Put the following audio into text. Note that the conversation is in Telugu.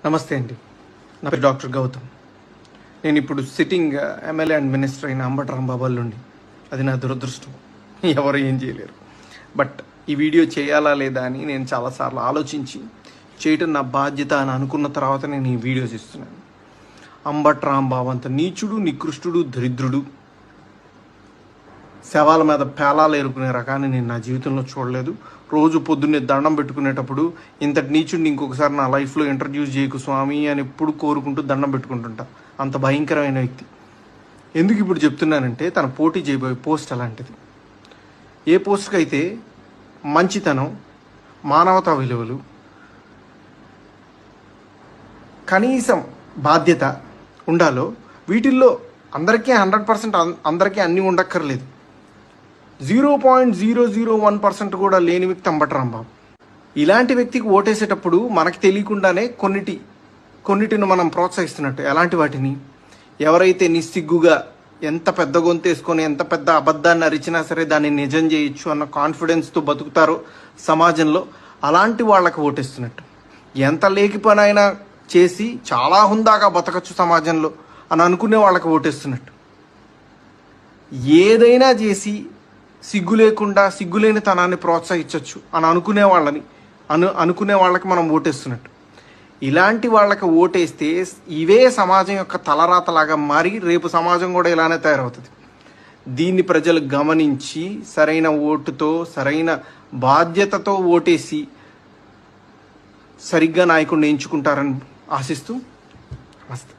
నమస్తే అండి. నా పేరు డాక్టర్ గౌతమ్. నేను ఇప్పుడు సిట్టింగ్ ఎమ్మెల్యే అండ్ మినిస్టర్ అయిన అంబటి రాంబాబు నుండి. అది నా దురదృష్టం, ఎవరు ఏం చేయలేరు. బట్ ఈ వీడియో చేయాలా లేదా అని నేను చాలాసార్లు ఆలోచించి చేయటం నా బాధ్యత అని అనుకున్న తర్వాత నేను ఈ వీడియోస్ ఇస్తున్నాను. అంబటి రాంబాబు అంత నీచుడు, నికృష్టుడు, దరిద్రుడు, శవాల మీద పేలాలు ఏరుకునే రకాన్ని నేను నా జీవితంలో చూడలేదు. రోజు పొద్దున్నే దండం పెట్టుకునేటప్పుడు ఇంతటి నీచుడిని ఇంకొకసారి నా లైఫ్లో ఇంట్రడ్యూస్ చేయకు స్వామి అని ఎప్పుడు కోరుకుంటూ దండం పెట్టుకుంటుంటా. అంత భయంకరమైన వ్యక్తి. ఎందుకు ఇప్పుడు చెప్తున్నానంటే, తన పోటీ చేయబోయే పోస్ట్ అలాంటిది. ఏ పోస్ట్కి అయితే మంచితనం, మానవతా విలువలు, కనీసం బాధ్యత ఉండాలో, వీటిల్లో అందరికీ 100% అందరికీ అన్నీ ఉండక్కర్లేదు. 0.001% కూడా లేని వ్యక్తి అంబటి రాంబాబు. ఇలాంటి వ్యక్తికి ఓటేసేటప్పుడు మనకి తెలియకుండానే కొన్నిటిని మనం ప్రోత్సహిస్తున్నట్టు. ఎలాంటి వాటిని? ఎవరైతే నిస్సిగ్గుగా ఎంత పెద్ద గొంతేసుకొని ఎంత పెద్ద అబద్ధాన్ని అరిచినా సరే దాన్ని నిజం చేయొచ్చు అన్న కాన్ఫిడెన్స్తో బతుకుతారో సమాజంలో, అలాంటి వాళ్ళకి ఓటేస్తున్నట్టు. ఎంత లేకి పనైనా చేసి చాలా హుందాగా బతకచ్చు సమాజంలో అని అనుకునే వాళ్ళకి ఓటేస్తున్నట్టు. ఏదైనా చేసి సిగ్గు లేకుండా సిగ్గులేని తనాన్ని ప్రోత్సహించవచ్చు అని అనుకునే వాళ్ళకి మనం ఓటేస్తున్నట్టు. ఇలాంటి వాళ్ళకి ఓటేస్తే ఇవే సమాజం యొక్క తలరాతలాగా మారి రేపు సమాజం కూడా ఇలానే తయారవుతుంది. దీన్ని ప్రజలు గమనించి సరైన ఓటుతో, సరైన బాధ్యతతో ఓటేసి సరిగ్గా నాయకుడిని ఎంచుకుంటారని ఆశిస్తూ నమస్తే.